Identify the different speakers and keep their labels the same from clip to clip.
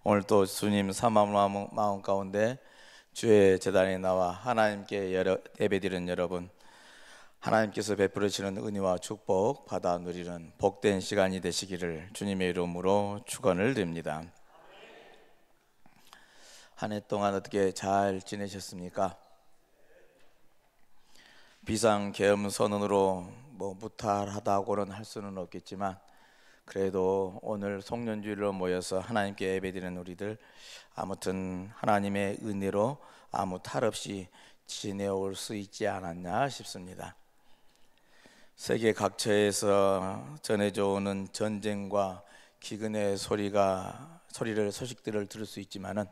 Speaker 1: 오늘 또 주님 사모하는 마음 가운데 주의 제단에 나와 하나님께 예배드리는 여러분, 하나님께서 베풀으시는 은혜와 축복 받아 누리는 복된 시간이 되시기를 주님의 이름으로 축원을 드립니다. 한 해 동안 어떻게 잘 지내셨습니까? 비상계엄선언으로 무탈하다고는 할 수는 없겠지만 그래도 오늘 송년주일로 모여서 하나님께 예배드리는 우리들, 아무튼 하나님의 은혜로 아무 탈 없이 지내올 수 있지 않았냐 싶습니다. 세계 각처에서 전해져 오는 전쟁과 기근의 소식들을 들을 수 있지만은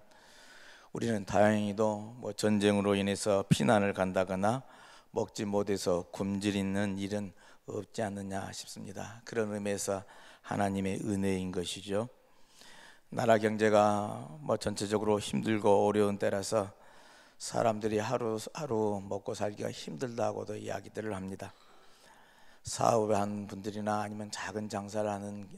Speaker 1: 우리는 다행히도 전쟁으로 인해서 피난을 간다거나 먹지 못해서 굶주리는 일은 없지 않느냐 싶습니다. 그런 의미에서 하나님의 은혜인 것이죠. 나라 경제가 전체적으로 힘들고 어려운 때라서 사람들이 하루하루 먹고 살기가 힘들다고도 이야기들을 합니다. 사업을 하는 분들이나 아니면 작은 장사를 하는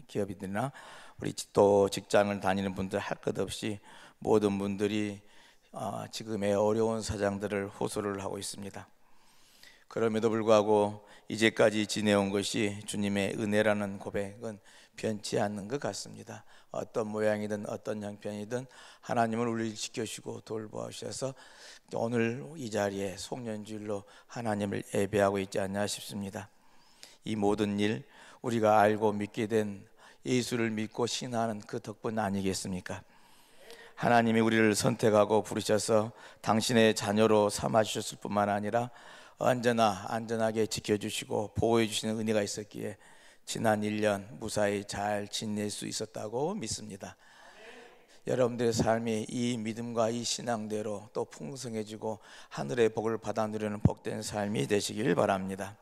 Speaker 1: 기업이들이나 우리 또 직장을 다니는 분들 할 것 없이 모든 분들이 지금의 어려운 사정들을 호소를 하고 있습니다. 그럼에도 불구하고 이제까지 지내온 것이 주님의 은혜라는 고백은 변치 않는 것 같습니다. 어떤 모양이든 어떤 형편이든 하나님은 우리를 지켜주시고 돌보셔서 오늘 이 자리에 송년주일로 하나님을 예배하고 있지 않냐 싶습니다. 이 모든 일, 우리가 알고 믿게 된 예수를 믿고 신하는 그 덕분 아니겠습니까? 하나님이 우리를 선택하고 부르셔서 당신의 자녀로 삼아 주셨을 뿐만 아니라 언제나 안전하게 지켜주시고 보호해 주시는 은혜가 있었기에 지난 1년 무사히 잘 지낼 수 있었다고 믿습니다. 여러분들의 삶이 이 믿음과 이 신앙대로 또 풍성해지고 하늘의 복을 받아 누리는 복된 삶이 되시길 바랍니다.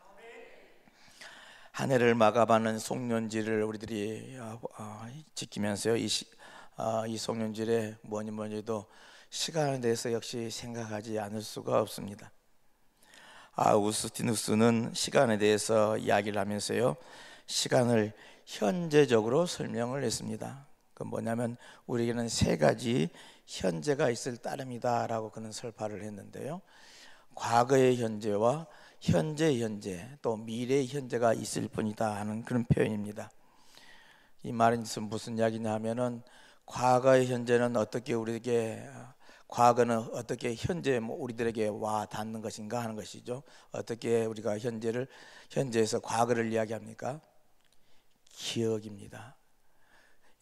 Speaker 1: 한 해를 마감하는 송년지를 우리들이 지키면서요, 이 송년질에 뭐니 해도 시간에 대해서 역시 생각하지 않을 수가 없습니다. 아우구스티누스는 시간에 대해서 이야기를 하면서요, 시간을 현재적으로 설명을 했습니다. 그 뭐냐면 우리에게는 세 가지 현재가 있을 따름이다 라고 그는 설파를 했는데요, 과거의 현재와 현재의 현재, 또 미래의 현재가 있을 뿐이다 하는 그런 표현입니다. 이 말은 무슨 이야기냐 하면은 과거의 현재는 어떻게 우리에게, 과거는 어떻게 현재 우리들에게 와 닿는 것인가 하는 것이죠. 어떻게 우리가 현재에서 과거를 이야기합니까? 기억입니다.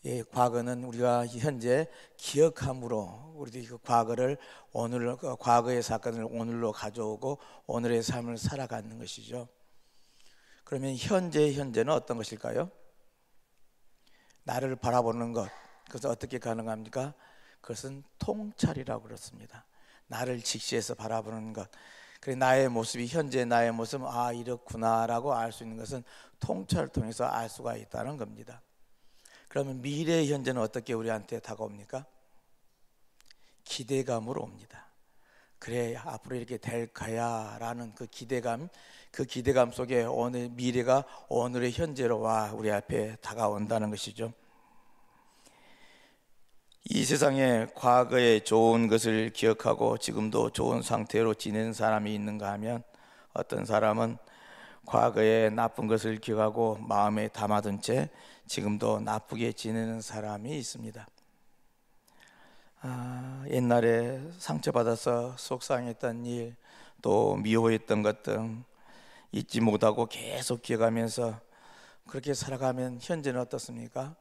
Speaker 1: 예, 과거는 우리가 현재 기억함으로 우리들이 그 과거의 사건을 오늘로 가져오고 오늘의 삶을 살아가는 것이죠. 그러면 현재의 현재는 어떤 것일까요? 나를 바라보는 것. 그래서 어떻게 가능합니까? 그것은 통찰이라고 그렇습니다. 나를 직시해서 바라보는 것. 그래, 나의 모습이, 현재 나의 모습, 이렇구나라고 알 수 있는 것은 통찰을 통해서 알 수가 있다는 겁니다. 그러면 미래의 현재는 어떻게 우리한테 다가옵니까? 기대감으로 옵니다. 그래, 앞으로 이렇게 될 거야 라는 그 기대감 속에 오늘 미래가 오늘의 현재로 우리 앞에 다가온다는 것이죠. 이 세상에 과거에 좋은 것을 기억하고 지금도 좋은 상태로 지내는 사람이 있는가 하면, 어떤 사람은 과거에 나쁜 것을 기억하고 마음에 담아둔 채 지금도 나쁘게 지내는 사람이 있습니다. 옛날에 상처받아서 속상했던 일, 또 미워했던 것 등 잊지 못하고 계속 기억하면서 그렇게 살아가면 현재는 어떻습니까?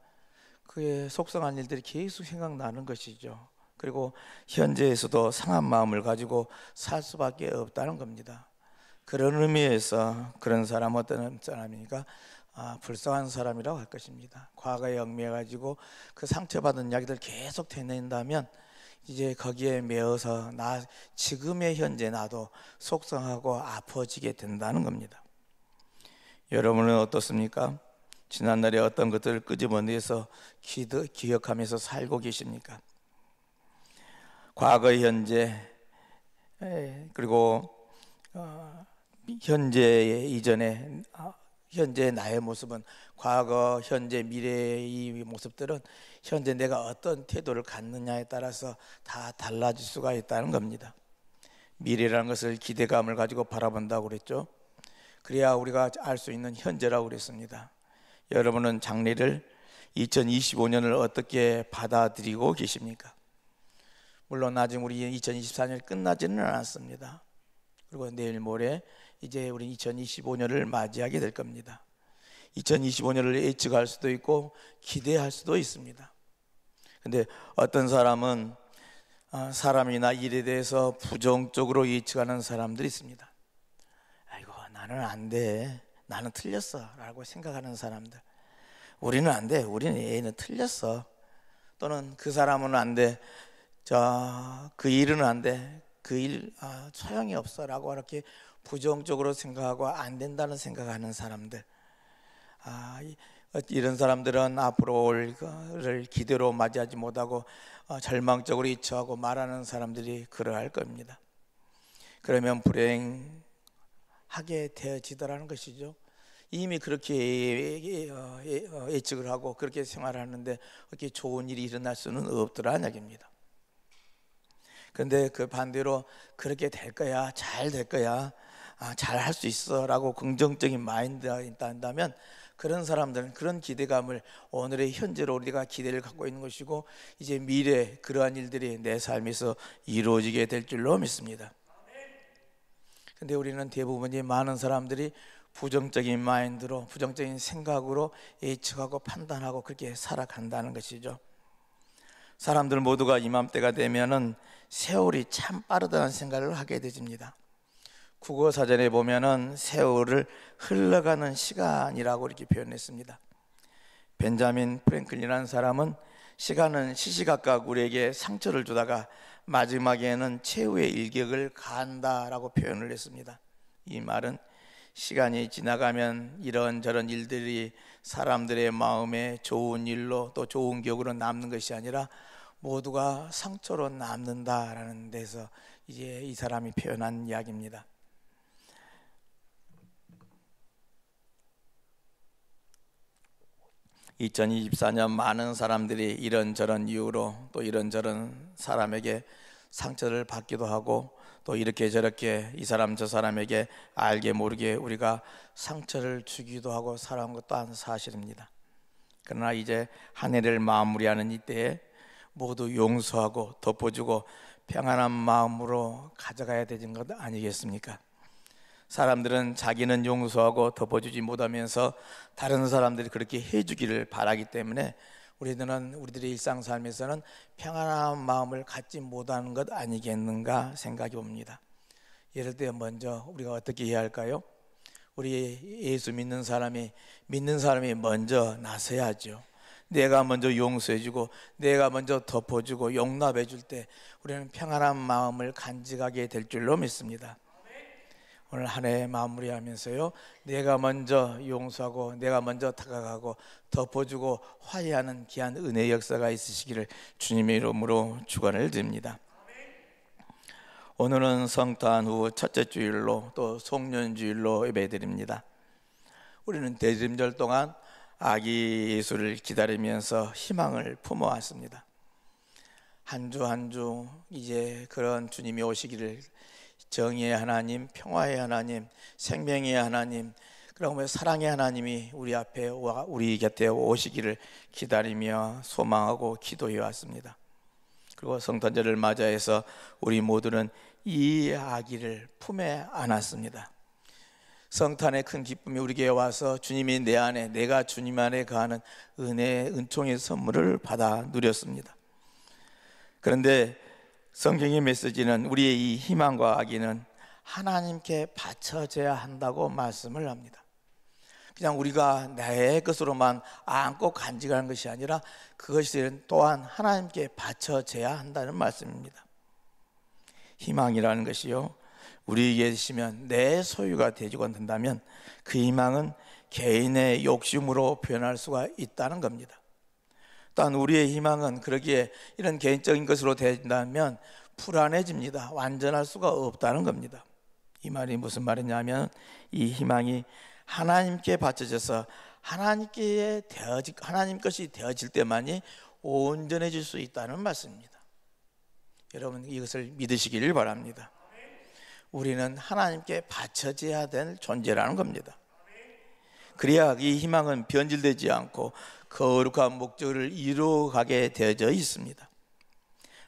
Speaker 1: 그의 속상한 일들이 계속 생각나는 것이죠. 그리고 현재에서도 상한 마음을 가지고 살 수밖에 없다는 겁니다. 그런 의미에서 그런 사람은 어떤 사람이니까 불쌍한 사람이라고 할 것입니다. 과거에 얽매여가지고 그 상처받은 이야기들 계속 되낸다면 이제 거기에 매어서 지금의 현재 나도 속상하고 아파지게 된다는 겁니다. 여러분은 어떻습니까? 지난날에 어떤 것들을 끄집어내서 기억하면서 살고 계십니까? 과거, 현재, 그리고 현재 이전에 현재 나의 모습은 과거, 현재, 미래의 이 모습들은 현재 내가 어떤 태도를 갖느냐에 따라서 다 달라질 수가 있다는 겁니다. 미래라는 것을 기대감을 가지고 바라본다고 그랬죠. 그래야 우리가 알 수 있는 현재라고 그랬습니다. 여러분은 장래를 2025년을 어떻게 받아들이고 계십니까? 물론 아직 우리 2024년이 끝나지는 않았습니다. 그리고 내일 모레 이제 우리 2025년을 맞이하게 될 겁니다. 2025년을 예측할 수도 있고 기대할 수도 있습니다. 근데 어떤 사람은 사람이나 일에 대해서 부정적으로 예측하는 사람들이 있습니다. 아이고, 나는 안 돼, 나는 틀렸어 라고 생각하는 사람들. 우리는 안 돼, 우리는 얘는 틀렸어. 또는 그 사람은 안 돼, 그 일은 안 돼, 그 일 소용이 없어 라고 이렇게 부정적으로 생각하고 안 된다는 생각하는 사람들, 이런 사람들은 앞으로 올를 기대로 맞이하지 못하고 절망적으로 이처하고 말하는 사람들이 그러할 겁니다. 그러면 불행하게 되어지더라는 것이죠. 이미 그렇게 예측을 하고 그렇게 생활하는데 그렇게 좋은 일이 일어날 수는 없더라는 얘기입니다. 그런데 그 반대로 그렇게 될 거야, 잘 될 거야, 잘 할 수 있어 라고 긍정적인 마인드가 있다면 그런 사람들은 그런 기대감을 오늘의 현재로 우리가 기대를 갖고 있는 것이고 이제 미래 그러한 일들이 내 삶에서 이루어지게 될 줄로 믿습니다. 근데 우리는 대부분이 많은 사람들이 부정적인 마인드로 부정적인 생각으로 예측하고 판단하고 그렇게 살아간다는 것이죠. 사람들 모두가 이맘때가 되면은 세월이 참 빠르다는 생각을 하게 되집니다. 국어사전에 보면은 세월을 흘러가는 시간이라고 이렇게 표현했습니다. 벤자민 프랭클린이라는 사람은 시간은 시시각각 우리에게 상처를 주다가 마지막에는 최후의 일격을 가한다라고 표현을 했습니다. 이 말은 시간이 지나가면 이런저런 일들이 사람들의 마음에 좋은 일로 또 좋은 기억으로 남는 것이 아니라 모두가 상처로 남는다라는 데서 이제 이 사람이 표현한 이야기입니다. 2024년 많은 사람들이 이런저런 이유로 또 이런저런 사람에게 상처를 받기도 하고 또 이렇게 저렇게 이 사람 저 사람에게 알게 모르게 우리가 상처를 주기도 하고 살아온 것도 한 사실입니다. 그러나 이제 한 해를 마무리하는 이때에 모두 용서하고 덮어주고 평안한 마음으로 가져가야 되는 것 아니겠습니까? 사람들은 자기는 용서하고 덮어주지 못하면서 다른 사람들이 그렇게 해주기를 바라기 때문에 우리들은 우리들의 일상 삶에서는 평안한 마음을 갖지 못하는 것 아니겠는가 생각해 봅니다. 예를 들어 먼저 우리가 어떻게 해야 할까요? 우리 예수 믿는 사람이 먼저 나서야죠. 내가 먼저 용서해주고 내가 먼저 덮어주고 용납해줄 때 우리는 평안한 마음을 간직하게 될 줄로 믿습니다. 오늘 한 해 마무리하면서요, 내가 먼저 용서하고 내가 먼저 다가가고 덮어주고 화해하는 귀한 은혜의 역사가 있으시기를 주님의 이름으로 축원을 드립니다. 오늘은 성탄 후 첫째 주일로 또 송년주일로 예배드립니다. 우리는 대림절 동안 아기 예수를 기다리면서 희망을 품어왔습니다. 한 주 한 주 이제 그런 주님이 오시기를, 정의의 하나님, 평화의 하나님, 생명의 하나님, 그러면 사랑의 하나님이 우리 앞에 우리 곁에 오시기를 기다리며 소망하고 기도해 왔습니다. 그리고 성탄절을 맞이해서 우리 모두는 이 아기를 품에 안았습니다. 성탄의 큰 기쁨이 우리에게 와서 주님이 내 안에, 내가 주님 안에 거하는 은혜의 은총의 선물을 받아 누렸습니다. 그런데 성경의 메시지는 우리의 이 희망과 아기는 하나님께 바쳐져야 한다고 말씀을 합니다. 그냥 우리가 내 것으로만 안고 간직하는 것이 아니라 그것이 또한 하나님께 바쳐져야 한다는 말씀입니다. 희망이라는 것이요, 우리에게 계시면 내 소유가 되지고 된다면 그 희망은 개인의 욕심으로 변할 수가 있다는 겁니다. 또한 우리의 희망은 그러기에 이런 개인적인 것으로 된다면 불안해집니다. 완전할 수가 없다는 겁니다. 이 말이 무슨 말이냐면 이 희망이 하나님께 바쳐져서 하나님 것이 되어질 때만이 온전해질 수 있다는 말씀입니다. 여러분, 이것을 믿으시기를 바랍니다. 우리는 하나님께 바쳐져야 될 존재라는 겁니다. 그래야 이 희망은 변질되지 않고 거룩한 목적을 이루어가게 되어져 있습니다.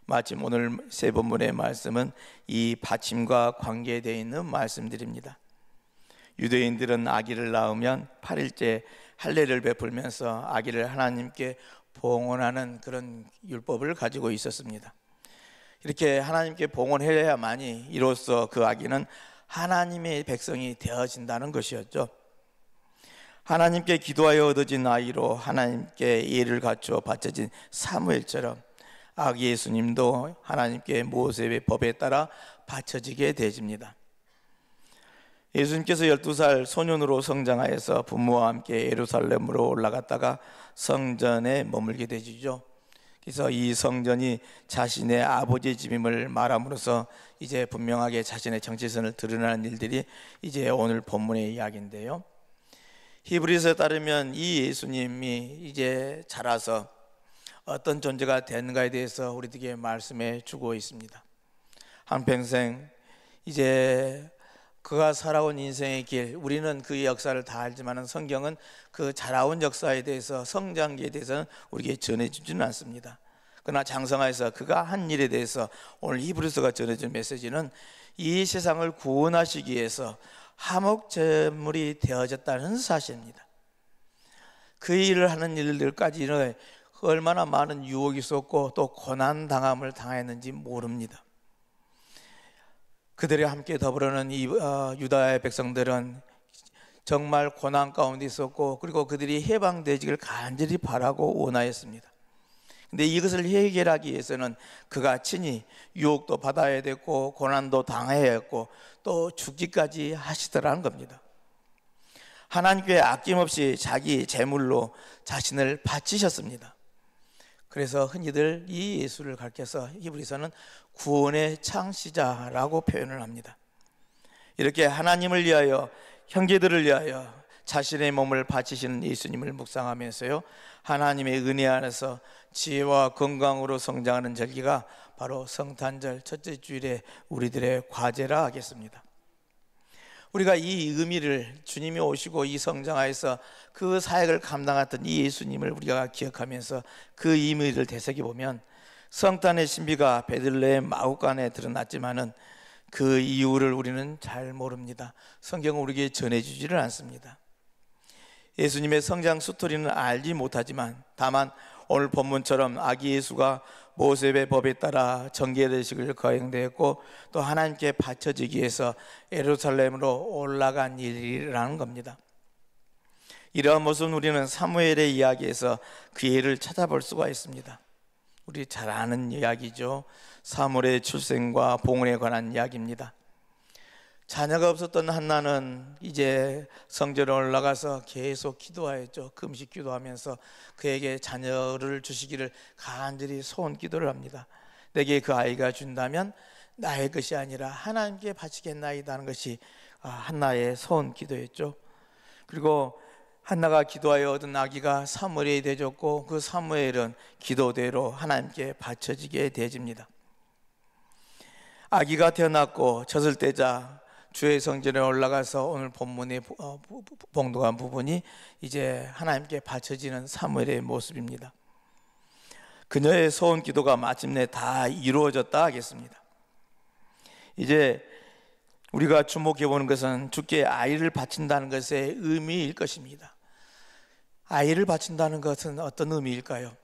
Speaker 1: 마침 오늘 세 본문의 말씀은 이 받침과 관계되어 있는 말씀들입니다. 유대인들은 아기를 낳으면 8일째 할례를 베풀면서 아기를 하나님께 봉헌하는 그런 율법을 가지고 있었습니다. 이렇게 하나님께 봉헌해야만이 이로써 그 아기는 하나님의 백성이 되어진다는 것이었죠. 하나님께 기도하여 얻어진 아이로 하나님께 예를 갖추어 바쳐진 사무엘처럼 아기 예수님도 하나님께 모세의 법에 따라 바쳐지게 되집니다. 예수님께서 12살 소년으로 성장하여서 부모와 함께 예루살렘으로 올라갔다가 성전에 머물게 되시죠. 그래서 이 성전이 자신의 아버지의 집임을 말함으로써 이제 분명하게 자신의 정체성을 드러나는 일들이 이제 오늘 본문의 이야기인데요. 히브리서에 따르면 이 예수님이 이제 자라서 어떤 존재가 되는가에 대해서 우리들에게 말씀해 주고 있습니다. 한평생 이제 그가 살아온 인생의 길, 우리는 그의 역사를 다 알지만 성경은 그 자라온 역사에 대해서, 성장기에 대해서는 우리에게 전해주지는 않습니다. 그러나 장성하여서 그가 한 일에 대해서 오늘 히브리서가 전해준 메시지는 이 세상을 구원하시기 위해서 화목제물이 되어졌다는 사실입니다. 그 일을 하는 일들까지는 얼마나 많은 유혹이 있었고 또 고난당함을 당했는지 모릅니다. 그들이 함께 더불어는 유다의 백성들은 정말 고난 가운데 있었고, 그리고 그들이 해방되기를 간절히 바라고 원하였습니다. 근데 이것을 해결하기 위해서는 그가 친히 유혹도 받아야 됐고 고난도 당해야 했고 또 죽기까지 하시더라는 겁니다. 하나님께 아낌없이 자기 재물로 자신을 바치셨습니다. 그래서 흔히들 이 예수를 가르쳐서 히브리서는 구원의 창시자라고 표현을 합니다. 이렇게 하나님을 위하여, 형제들을 위하여 자신의 몸을 바치시는 예수님을 묵상하면서요, 하나님의 은혜 안에서 지혜와 건강으로 성장하는 절기가 바로 성탄절 첫째 주일에 우리들의 과제라 하겠습니다. 우리가 이 의미를, 주님이 오시고 이 성장하여서 그 사역을 감당했던 이 예수님을 우리가 기억하면서 그 의미를 되새겨보면 성탄의 신비가 베들레헴 마구간에 드러났지만은 그 이유를 우리는 잘 모릅니다. 성경은 우리에게 전해주지를 않습니다. 예수님의 성장 스토리는 알지 못하지만 다만 오늘 본문처럼 아기 예수가 모세의 법에 따라 정죄되시기를 거행되었고 또 하나님께 바쳐지기 위해서 예루살렘으로 올라간 일이라는 겁니다. 이러한 모습은 우리는 사무엘의 이야기에서 그 예를 찾아볼 수가 있습니다. 우리 잘 아는 이야기죠. 사무엘의 출생과 봉헌에 관한 이야기입니다. 자녀가 없었던 한나는 이제 성전에 올라가서 계속 기도하였죠. 금식 기도하면서 그에게 자녀를 주시기를 간절히 소원 기도를 합니다. 내게 그 아이가 준다면 나의 것이 아니라 하나님께 바치겠나이다 하는 것이 한나의 소원 기도였죠. 그리고 한나가 기도하여 얻은 아기가 사무엘이 되었고 그 사무엘은 기도대로 하나님께 바쳐지게 되어집니다. 아기가 태어났고 젖을 떼자 주의 성전에 올라가서 오늘 본문에 봉독한 부분이 이제 하나님께 바쳐지는 사무엘의 모습입니다. 그녀의 소원 기도가 마침내 다 이루어졌다 하겠습니다. 이제 우리가 주목해 보는 것은 주께 아이를 바친다는 것의 의미일 것입니다. 아이를 바친다는 것은 어떤 의미일까요?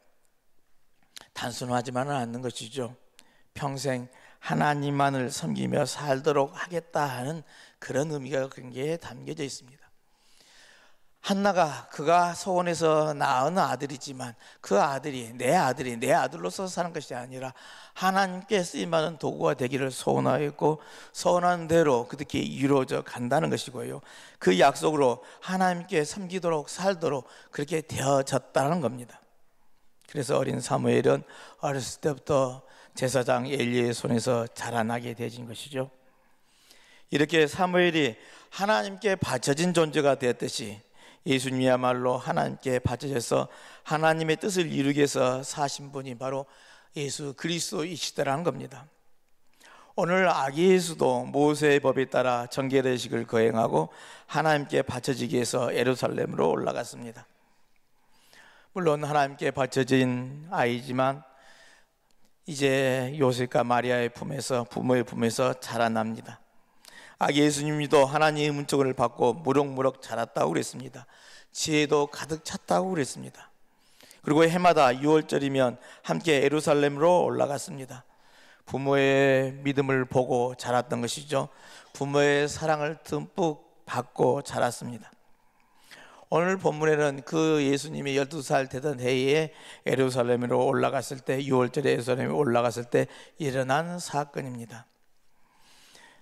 Speaker 1: 단순하지만은 않는 것이죠. 평생 하나님만을 섬기며 살도록 하겠다 하는 그런 의미가 거기에 담겨져 있습니다. 한나가 그가 소원해서 낳은 아들이지만 그 아들이 내 아들로서 사는 것이 아니라 하나님께 쓰임받는 도구가 되기를 소원하였고 소원한 대로 그렇게 이루어져 간다는 것이고요. 그 약속으로 하나님께 섬기도록 살도록 그렇게 되어졌다는 겁니다. 그래서 어린 사무엘은 어렸을 때부터 제사장 엘리의 손에서 자라나게 되진 것이죠. 이렇게 사무엘이 하나님께 바쳐진 존재가 되었듯이 예수님이야말로 하나님께 바쳐져서 하나님의 뜻을 이루기 위해서 사신 분이 바로 예수 그리스도이시더라는 겁니다. 오늘 아기 예수도 모세의 법에 따라 정결의식을 거행하고 하나님께 바쳐지기 위해서 예루살렘으로 올라갔습니다. 물론 하나님께 바쳐진 아이지만 이제 요셉과 마리아의 품에서, 부모의 품에서 자라납니다. 아기 예수님도 하나님의 문턱을 받고 무럭무럭 자랐다고 그랬습니다. 지혜도 가득 찼다고 그랬습니다. 그리고 해마다 6월절이면 함께 예루살렘으로 올라갔습니다. 부모의 믿음을 보고 자랐던 것이죠. 부모의 사랑을 듬뿍 받고 자랐습니다. 오늘 본문에는 그 예수님이 12살 되던 해에 예루살렘으로 올라갔을 때, 6월절에 예루살렘에 올라갔을 때 일어난 사건입니다.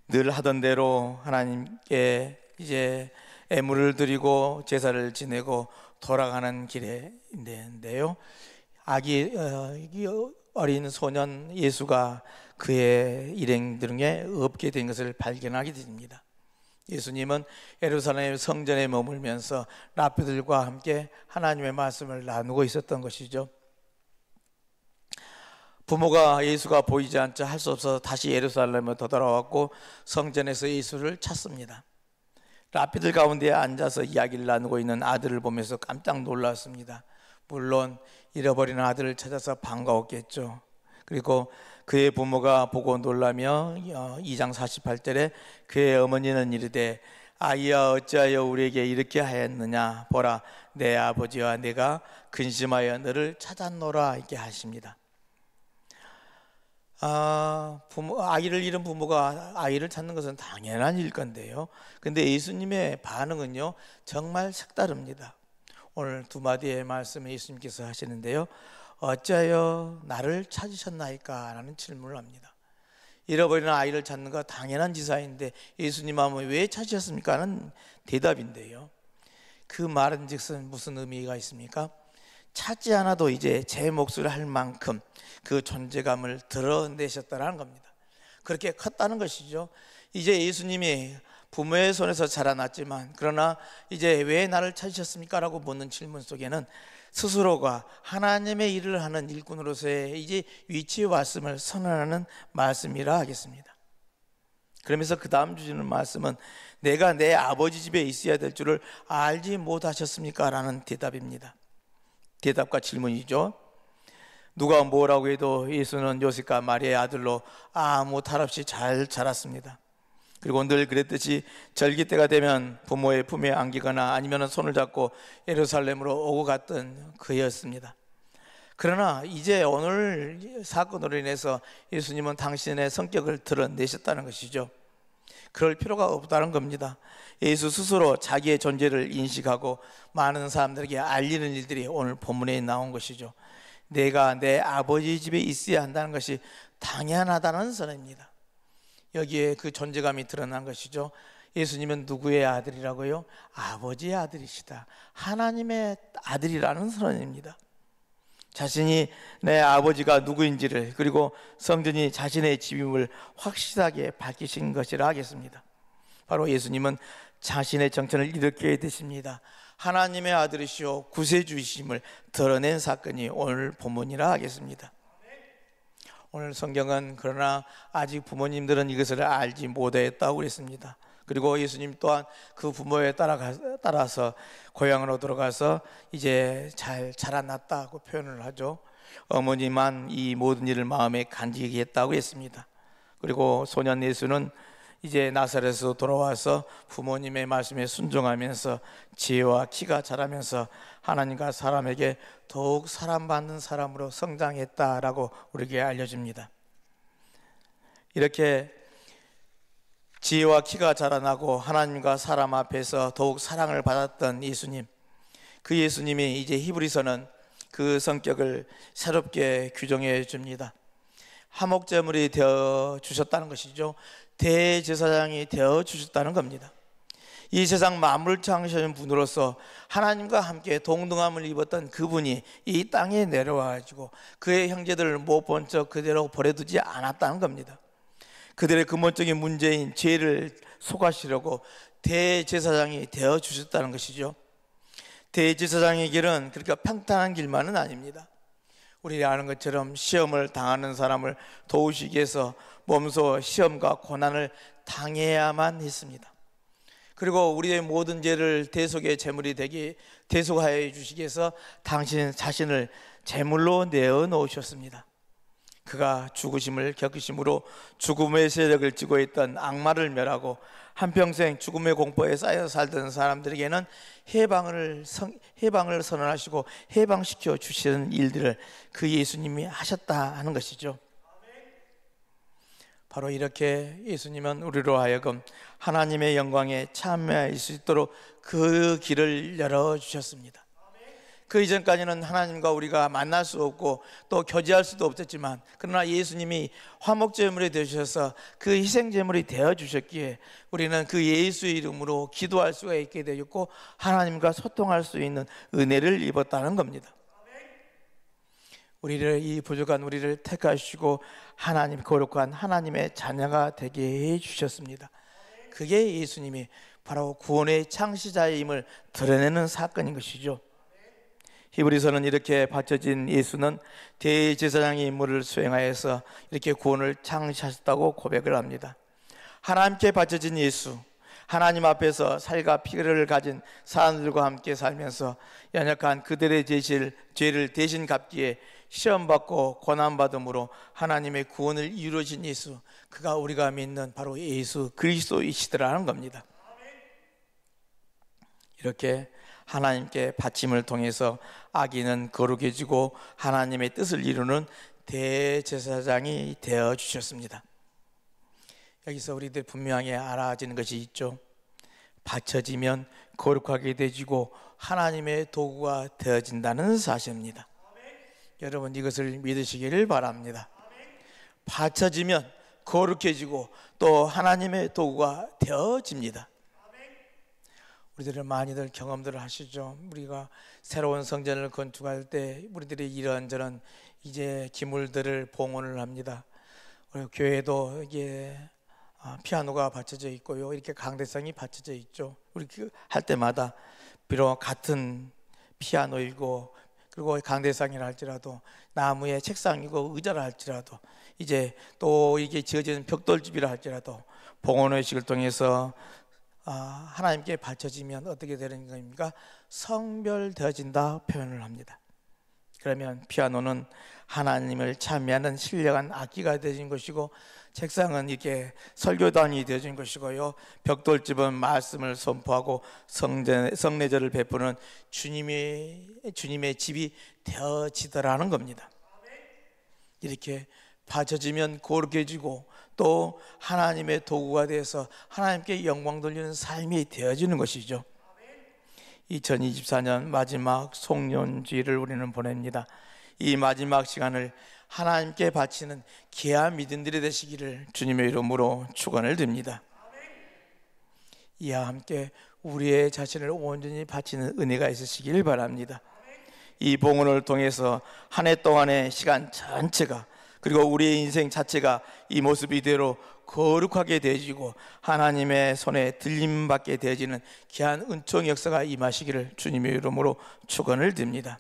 Speaker 1: 늘 하던 대로 하나님께 이제 예물을 드리고 제사를 지내고 돌아가는 길인데요, 아기 어린 소년 예수가 그의 일행 중에 없게 된 것을 발견하게 됩니다. 예수님은 예루살렘 성전에 머물면서 랍비들과 함께 하나님의 말씀을 나누고 있었던 것이죠. 부모가 예수가 보이지 않자 할 수 없어서 다시 예루살렘으로 되돌아왔고 성전에서 예수를 찾습니다. 랍비들 가운데 앉아서 이야기를 나누고 있는 아들을 보면서 깜짝 놀랐습니다. 물론 잃어버린 아들을 찾아서 반가웠겠죠. 그리고 그의 부모가 보고 놀라며 2장 48절에 그의 어머니는 이르되 아이야 어찌하여 우리에게 이렇게 하였느냐, 보라 내 아버지와 내가 근심하여 너를 찾았노라, 이렇게 하십니다. 아이를 잃은 부모가 아이를 찾는 것은 당연한 일 건데요, 근데 예수님의 반응은요 정말 색다릅니다. 오늘 두 마디의 말씀을 예수님께서 하시는데요, 어찌하여 나를 찾으셨나이까? 라는 질문을 합니다. 잃어버린 아이를 찾는 거 당연한 지사인데 예수님 하면 왜 찾으셨습니까? 하는 대답인데요, 그 말은 즉슨 무슨 의미가 있습니까? 찾지 않아도 이제 제 몫을 할 만큼 그 존재감을 드러내셨다는 겁니다. 그렇게 컸다는 것이죠. 이제 예수님이 부모의 손에서 자라났지만, 그러나 이제 왜 나를 찾으셨습니까? 라고 묻는 질문 속에는 스스로가 하나님의 일을 하는 일꾼으로서의 이제 위치에 왔음을 선언하는 말씀이라 하겠습니다. 그러면서 그 다음 주시는 말씀은 내가 내 아버지 집에 있어야 될 줄을 알지 못하셨습니까? 라는 대답입니다. 대답과 질문이죠. 누가 뭐라고 해도 예수는 요셉과 마리아의 아들로 아무 탈 없이 잘 자랐습니다. 그리고 늘 그랬듯이 절기 때가 되면 부모의 품에 안기거나 아니면 손을 잡고 예루살렘으로 오고 갔던 그였습니다. 그러나 이제 오늘 사건으로 인해서 예수님은 당신의 성격을 드러내셨다는 것이죠. 그럴 필요가 없다는 겁니다. 예수 스스로 자기의 존재를 인식하고 많은 사람들에게 알리는 일들이 오늘 본문에 나온 것이죠. 내가 내 아버지 집에 있어야 한다는 것이 당연하다는 선언입니다. 여기에 그 존재감이 드러난 것이죠. 예수님은 누구의 아들이라고요? 아버지의 아들이시다. 하나님의 아들이라는 선언입니다. 자신이 내 아버지가 누구인지를, 그리고 성전이 자신의 집임을 확실하게 밝히신 것이라 하겠습니다. 바로 예수님은 자신의 정체를 이렇게 되십니다. 하나님의 아들이시오 구세주이심을 드러낸 사건이 오늘 본문이라 하겠습니다. 오늘 성경은 그러나 아직 부모님들은 이것을 알지 못했다고 그랬습니다. 그리고 예수님 또한 그 부모에 따라서 고향으로 들어가서 이제 잘 자라났다고 표현을 하죠. 어머니만 이 모든 일을 마음에 간직히 했다고 했습니다. 그리고 소년 예수는 이제 나사렛에서 돌아와서 부모님의 말씀에 순종하면서 지혜와 키가 자라면서 하나님과 사람에게 더욱 사랑받는 사람으로 성장했다라고 우리에게 알려줍니다. 이렇게 지혜와 키가 자라나고 하나님과 사람 앞에서 더욱 사랑을 받았던 예수님, 그 예수님이 이제 히브리서는 그 성격을 새롭게 규정해 줍니다. 화목제물이 되어 주셨다는 것이죠. 대제사장이 되어 주셨다는 겁니다. 이 세상 만물을 창조하신 분으로서 하나님과 함께 동등함을 입었던 그분이 이 땅에 내려와가지고 그의 형제들을 못 본 척 그대로 버려두지 않았다는 겁니다. 그들의 근본적인 문제인 죄를 속하시려고 대제사장이 되어 주셨다는 것이죠. 대제사장의 길은 그러니까 평탄한 길만은 아닙니다. 우리가 아는 것처럼 시험을 당하는 사람을 도우시기 위해서 몸소 시험과 고난을 당해야만 했습니다. 그리고 우리의 모든 죄를 대속의 제물이 되게 대속하여 주시기 위해서 당신 자신을 제물로 내어 놓으셨습니다. 그가 죽으심을 겪으심으로 죽음의 세력을 쥐고 있던 악마를 멸하고 한평생 죽음의 공포에 쌓여 살던 사람들에게는 해방을 선언하시고 해방시켜 주시는 일들을 그 예수님이 하셨다 하는 것이죠. 바로 이렇게 예수님은 우리로 하여금 하나님의 영광에 참여할 수 있도록 그 길을 열어주셨습니다. 그 이전까지는 하나님과 우리가 만날 수 없고 또 교제할 수도 없었지만, 그러나 예수님이 화목제물이 되셔서 그 희생제물이 되어주셨기에 우리는 그 예수의 이름으로 기도할 수가 있게 되었고 하나님과 소통할 수 있는 은혜를 입었다는 겁니다. 이 부족한 우리를 택하시고 하나님, 거룩한 하나님의 자녀가 되게 해주셨습니다. 그게 예수님이 바로 구원의 창시자임을 드러내는 사건인 것이죠. 히브리서는 이렇게 바쳐진 예수는 대제사장의 임무를 수행하여서 이렇게 구원을 창시하셨다고 고백을 합니다. 하나님께 바쳐진 예수, 하나님 앞에서 살과 피를 가진 사람들과 함께 살면서 연약한 그들의 죄를 대신 갚기에 시험받고 고난받음으로 하나님의 구원을 이루어진 예수, 그가 우리가 믿는 바로 예수 그리스도이시더라는 겁니다. 이렇게 하나님께 바침을 통해서 악인은 거룩해지고 하나님의 뜻을 이루는 대제사장이 되어 주셨습니다. 여기서 우리들 분명히 알아지는 것이 있죠. 바쳐지면 거룩하게 되지고 하나님의 도구가 되어진다는 사실입니다. 여러분, 이것을 믿으시기를 바랍니다. 바쳐지면 거룩해지고 또 하나님의 도구가 되어집니다. 우리들은 많이들 경험들을 하시죠. 우리가 새로운 성전을 건축할 때 우리들이 이런저런 이제 기물들을 봉헌을 합니다. 우리 교회도 이게 피아노가 받쳐져 있고요, 이렇게 강대상이 받쳐져 있죠. 우리 할 때마다 비록 같은 피아노이고 그리고 강대상이라 할지라도 나무의 책상이고 의자라 할지라도 이제 또 이게 지어지는 벽돌집이라 할지라도 봉헌의식을 통해서 하나님께 바쳐지면 어떻게 되는 겁니까? 성별되어진다 표현을 합니다. 그러면 피아노는 하나님을 찬미하는 신령한 악기가 되어진 것이고, 책상은 이렇게 설교단이 되어진 것이고요, 벽돌집은 말씀을 선포하고 성례절을 베푸는 주님의 집이 되어지더라는 겁니다. 이렇게 바쳐지면 거룩해지고 또 하나님의 도구가 되어서 하나님께 영광 돌리는 삶이 되어지는 것이죠. 2024년 마지막 송년주일을 우리는 보냅니다. 이 마지막 시간을 하나님께 바치는 귀한 믿음들이 되시기를 주님의 이름으로 축원을 드립니다. 이와 함께 우리의 자신을 온전히 바치는 은혜가 있으시길 바랍니다. 이 봉헌을 통해서 한 해 동안의 시간 전체가, 그리고 우리의 인생 자체가 이 모습 이대로 거룩하게 되어지고 하나님의 손에 들림받게 되어지는 귀한 은총 역사가 임하시기를 주님의 이름으로 축원을 드립니다.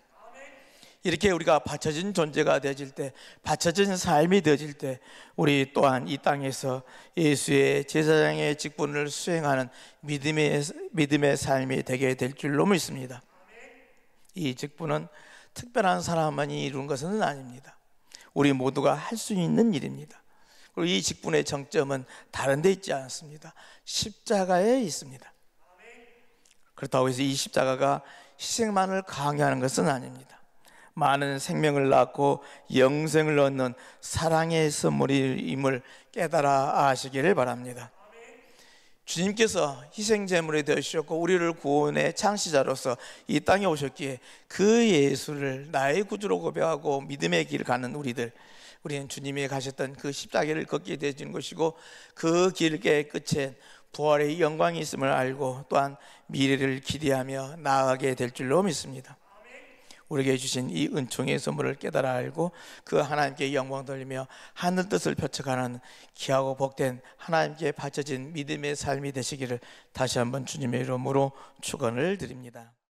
Speaker 1: 이렇게 우리가 바쳐진 존재가 되어질 때, 바쳐진 삶이 되어질 때 우리 또한 이 땅에서 예수의 제사장의 직분을 수행하는 믿음의 삶이 되게 될 줄로 믿습니다. 이 직분은 특별한 사람만이 이루는 것은 아닙니다. 우리 모두가 할 수 있는 일입니다. 그리고 이 직분의 정점은 다른 데 있지 않습니다. 십자가에 있습니다. 그렇다고 해서 이 십자가가 희생만을 강요하는 것은 아닙니다. 많은 생명을 낳고 영생을 얻는 사랑의 선물임을 깨달아 아시기를 바랍니다. 주님께서 희생제물이 되셨고 우리를 구원의 창시자로서 이 땅에 오셨기에 그 예수를 나의 구주로 고백하고 믿음의 길을 가는 우리는 주님이 가셨던 그 십자가를 걷게 되어진 것이고, 그 길의 끝에 부활의 영광이 있음을 알고 또한 미래를 기대하며 나아가게 될 줄로 믿습니다. 우리에게 주신 이 은총의 선물을 깨달아 알고 그 하나님께 영광 돌리며 하늘 뜻을 펼쳐가는 귀하고 복된 하나님께 바쳐진 믿음의 삶이 되시기를 다시 한번 주님의 이름으로 축원을 드립니다.